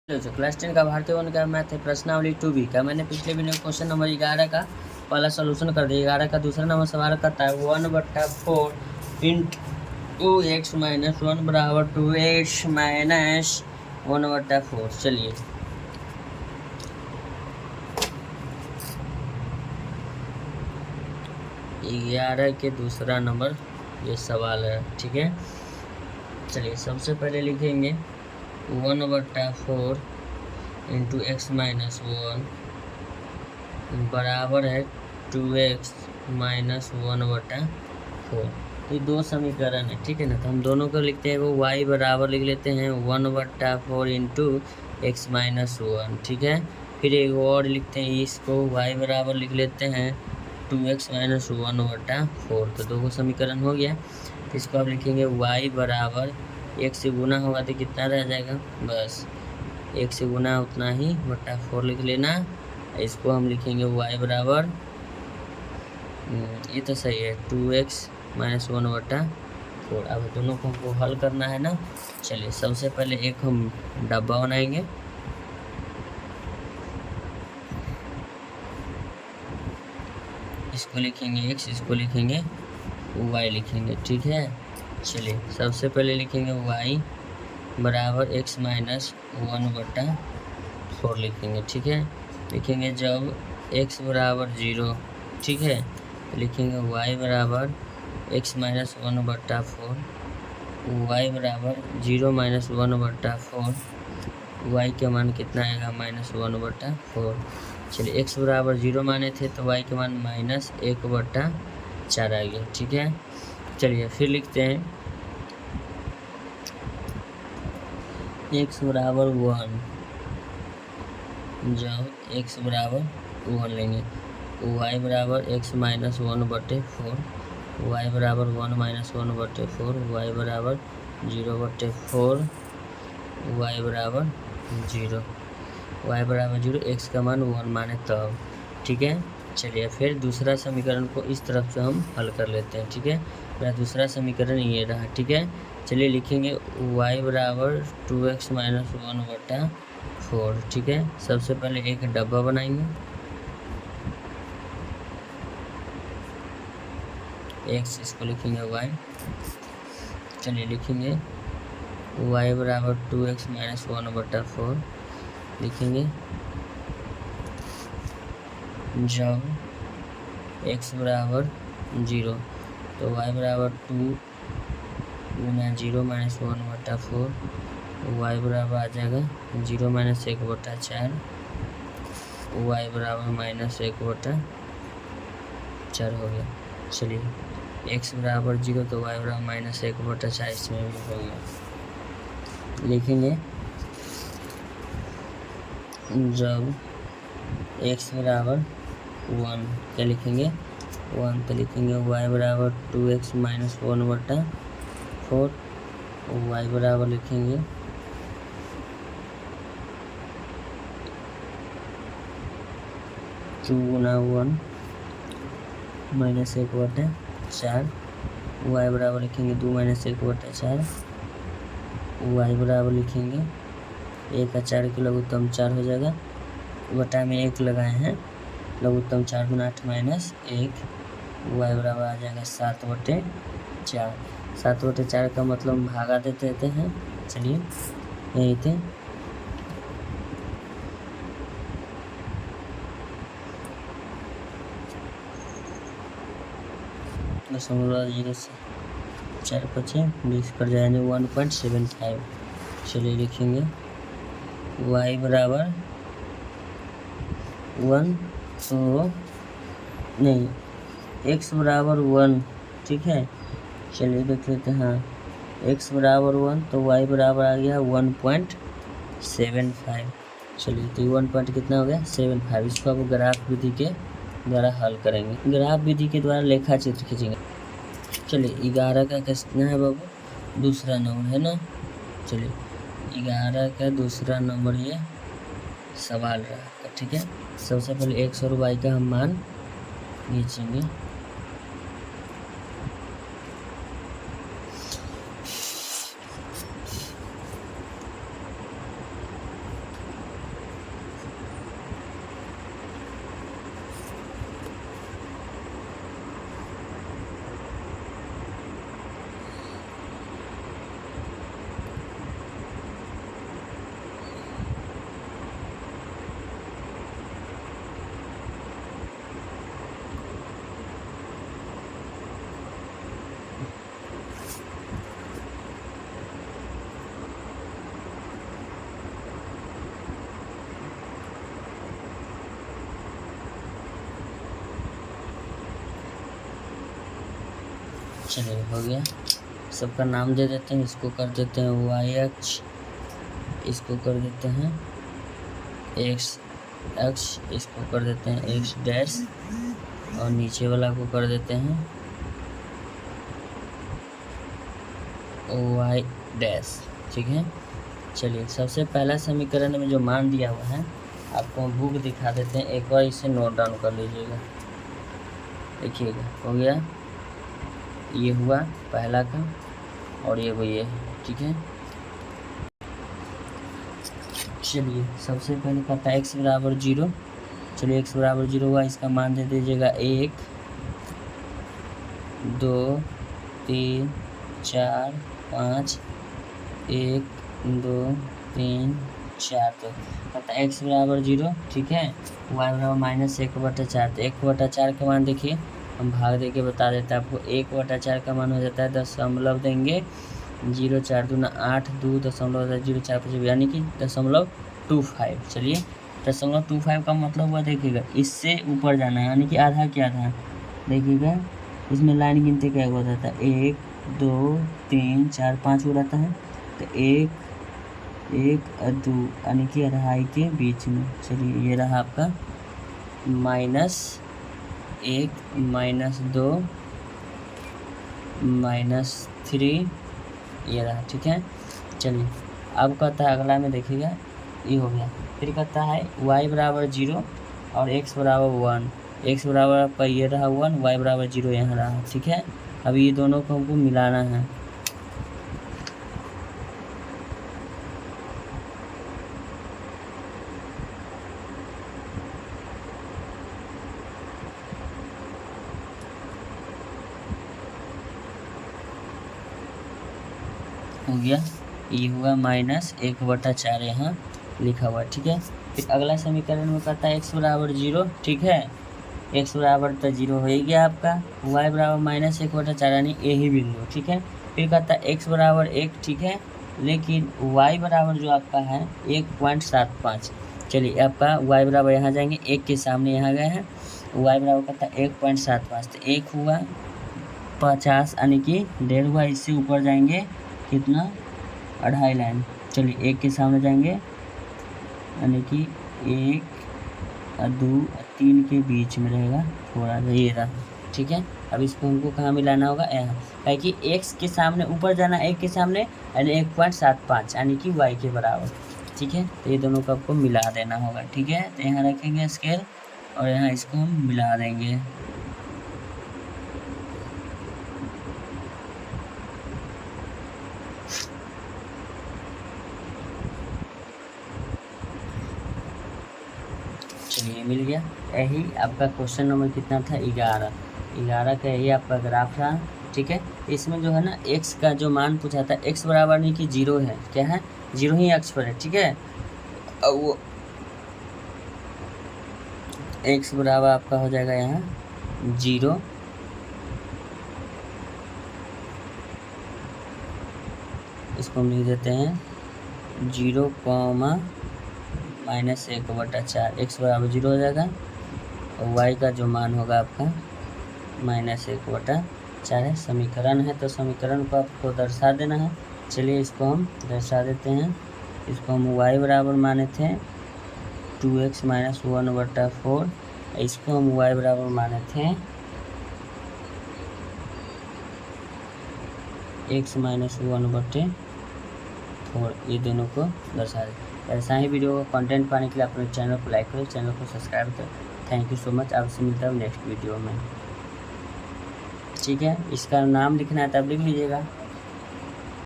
Class 10 का भारतीय one का मैथ है प्रश्नावली 2B का। मैंने पिछले वीडियो में क्वेश्चन नंबर 11 का पहला सोल्यूशन कर दिया। 11 का दूसरा नंबर सवाल करता है 1/4 इंटू एक्स माइनस 1 बराबर 2x माइनस 1/4। चलिए ग्यारह के दूसरा नंबर ये सवाल है, ठीक है। चलिए सबसे पहले लिखेंगे 1/4 इंटू एक्स माइनस 1 बराबर है 2x माइनस 1/4। तो ये दो समीकरण है, ठीक है ना। तो हम दोनों को लिखते हैं, वो y बराबर लिख लेते हैं 1/4 इंटू एक्स माइनस 1, ठीक है। फिर एक और लिखते हैं, इसको y बराबर लिख लेते हैं 2x माइनस 1/4। तो दो समीकरण हो गया। तो इसको आप लिखेंगे y बराबर एक से गुना होगा तो कितना रह जाएगा, बस एक से गुना उतना ही बटा 4 लिख लेना। इसको हम लिखेंगे y बराबर, ये तो सही है, 2x माइनस 1/4। अब दोनों को हमको हल करना है ना। चलिए सबसे पहले एक हम डब्बा बनाएंगे। इसको लिखेंगे x, इसको लिखेंगे y लिखेंगे, ठीक है। चलिए सबसे पहले लिखेंगे y बराबर x माइनस 1/4 लिखेंगे, ठीक है। लिखेंगे जब x बराबर 0, ठीक है, तो लिखेंगे y बराबर x माइनस 1/4, y बराबर 0 माइनस 1/4, y का मान कितना आएगा, माइनस 1/4। चलिए x बराबर 0 माने थे तो y का मान माइनस 1/4 आ गया, ठीक है। चलिए फिर लिखते हैं x बराबर 1, जब x बराबर 1 लेंगे, y बराबर x माइनस 1/4, y बराबर 1 माइनस 1/4, y बराबर 0/4, y बराबर 0, y बराबर 0, x का मान 1 माने तब, ठीक है। चलिए फिर दूसरा समीकरण को इस तरफ से हम हल कर लेते हैं, ठीक है। मेरा दूसरा समीकरण ये रहा, ठीक है। चलिए लिखेंगे y बराबर 2x माइनस 1/4, ठीक है। सबसे पहले एक डब्बा बनाएंगे, x, इसको लिखेंगे y। चलिए लिखेंगे y बराबर 2x माइनस 1/4 लिखेंगे जब x बराबर 0, तो y बराबर 2 गुना 0 माइनस 1/4, y बराबर आ जाएगा 0 माइनस 1/4, y बराबर माइनस 1/4 हो गया। चलिए x बराबर 0 तो y बराबर माइनस 1/4 इसमें भी हो गया। लिखेंगे जब x बराबर 1, क्या लिखेंगे 1, तो लिखेंगे y बराबर 2x माइनस 1/4, y बराबर लिखेंगे 2 गुना 1 माइनस 1/4, y बराबर लिखेंगे 2 माइनस 1/4, y बराबर लिखेंगे 1 का 4 की लघुत्तम 4 हो जाएगा, बटा में 1 लगाए हैं, लघुत्तम 4 गुना 8 माइनस 1, y बराबर आ जाएगा 7/4। 7/4 का मतलब भागा देते हैं। चलिए यही थे, दशमलव 0 से 4 बचे 20 कर जाएंगे 1.75। चलिए लिखेंगे y बराबर 1, तो नहीं, x बराबर 1, ठीक है। चलिए देख लेते हैं, हाँ x बराबर 1 तो y बराबर आ गया 1.75। चलिए तो 1 पॉइंट कितना हो गया 75। इसको अब ग्राफ विधि के द्वारा हल करेंगे, ग्राफ विधि के द्वारा लेखा चित्र खींचेंगे। चलिए 11 का कितना है बाबू, दूसरा नंबर है ना। चलिए 11 का दूसरा नंबर ये सवाल रहा, ठीक है। सबसे पहले x और y का हम मान खींचेंगे। चलिए हो गया, सबका नाम दे देते हैं। इसको कर देते हैं वाई अक्ष, इसको कर देते हैं एक्स अक्ष, इसको कर देते हैं एक्स डैश, और नीचे वाला को कर देते हैं वाई डैश। ठीक है, चलिए सबसे पहला समीकरण में जो मान दिया हुआ है आपको हम बुक दिखा देते हैं, एक बार इसे नोट डाउन कर लीजिएगा। देखिएगा हो गया, ये हुआ पहला का, और ये वो ये है। ठीक है, चलिए सबसे पहले कहता है x बराबर 0। चलिए x बराबर 0 हुआ, इसका मान दे दीजिएगा 1 2 3 4 5, 1 2 3 4। तो कहता है x बराबर 0। ठीक है, y बराबर -1/4। तो 1/4 का मान देखिए, हम भाग दे के बता देते हैं आपको। 1/4 का मान हो जाता है दशमलव देंगे 0 4 दूना 8 2.045, यानी कि 0.25। चलिए 0.25 का मतलब हुआ, देखिएगा इससे ऊपर जाना है, यानी कि आधा क्या था। देखिएगा इसमें लाइन गिनती क्या हो जाता है, 1 2 3 4 5 हो रहता है। तो 1 1 2 यानी कि अढ़ाई के बीच में। चलिए ये रहा आपका -1 -2 -3, ये रहा। ठीक है, चलिए अब कहता है अगला में देखिएगा, ये हो गया। फिर कहता है y बराबर 0 और x बराबर 1। x बराबर आपका ये रहा 1, y बराबर 0 यहाँ रहा। ठीक है, अब ये दोनों को हमको मिलाना है। हो गया, ये हुआ -1/4 यहाँ लिखा हुआ। ठीक है, फिर अगला समीकरण में कहता है x बराबर 0। ठीक है, x बराबर तो 0 हो ही गया आपका, y बराबर -1/4 यानी यही बिंदु। ठीक है, फिर कहता है x बराबर 1। ठीक है, लेकिन y बराबर जो आपका है 1.75। चलिए आपका y बराबर यहाँ जाएंगे, 1 के सामने यहाँ गए हैं, y बराबर कहता है 1.75। तो 1 हुआ 50, यानी कि 1.5 हुआ। इससे ऊपर जाएंगे कितना, 2.5 लाइन। चलिए 1 के सामने जाएंगे, यानी कि 1 2 3 के बीच में रहेगा थोड़ा सा, ये रहा। ठीक है, अब इसको हमको कहाँ मिलाना होगा, यहाँ, है कि x के सामने ऊपर जाना, 1 के सामने, यानी 1.75 यानी कि y के बराबर। ठीक है, तो ये दोनों को आपको मिला देना होगा। ठीक है, तो यहाँ रखेंगे स्केल और यहाँ इसको हम मिला देंगे। चलिए मिल गया। यही आपका क्वेश्चन नंबर कितना था, 11 का यही आपका ग्राफ था। ठीक है, इसमें जो है ना x का जो मान पूछा था, x बराबर नहीं कि 0 है, क्या है 0 ही अक्ष पर है। ठीक है, अब वो x बराबर आपका हो जाएगा यहाँ 0, इसको हम लिख देते हैं 0, -1/4। x बराबर 0 हो जाएगा, और y का जो मान होगा आपका -1/4 है। समीकरण है, तो समीकरण को आपको दर्शा देना है। चलिए इसको हम दर्शा देते हैं। इसको हम y बराबर माने थे 2x - 1/4, इसको हम y बराबर माने थे x - 1/4। ये दोनों को दर्शा दें। ऐसा ही वीडियो का कंटेंट पाने के लिए अपने चैनल को लाइक करें, चैनल को सब्सक्राइब करें। थैंक यू सो मच, आपसे मिलता हूँ नेक्स्ट वीडियो में। ठीक है, इसका नाम लिखना है तब लिख लीजिएगा।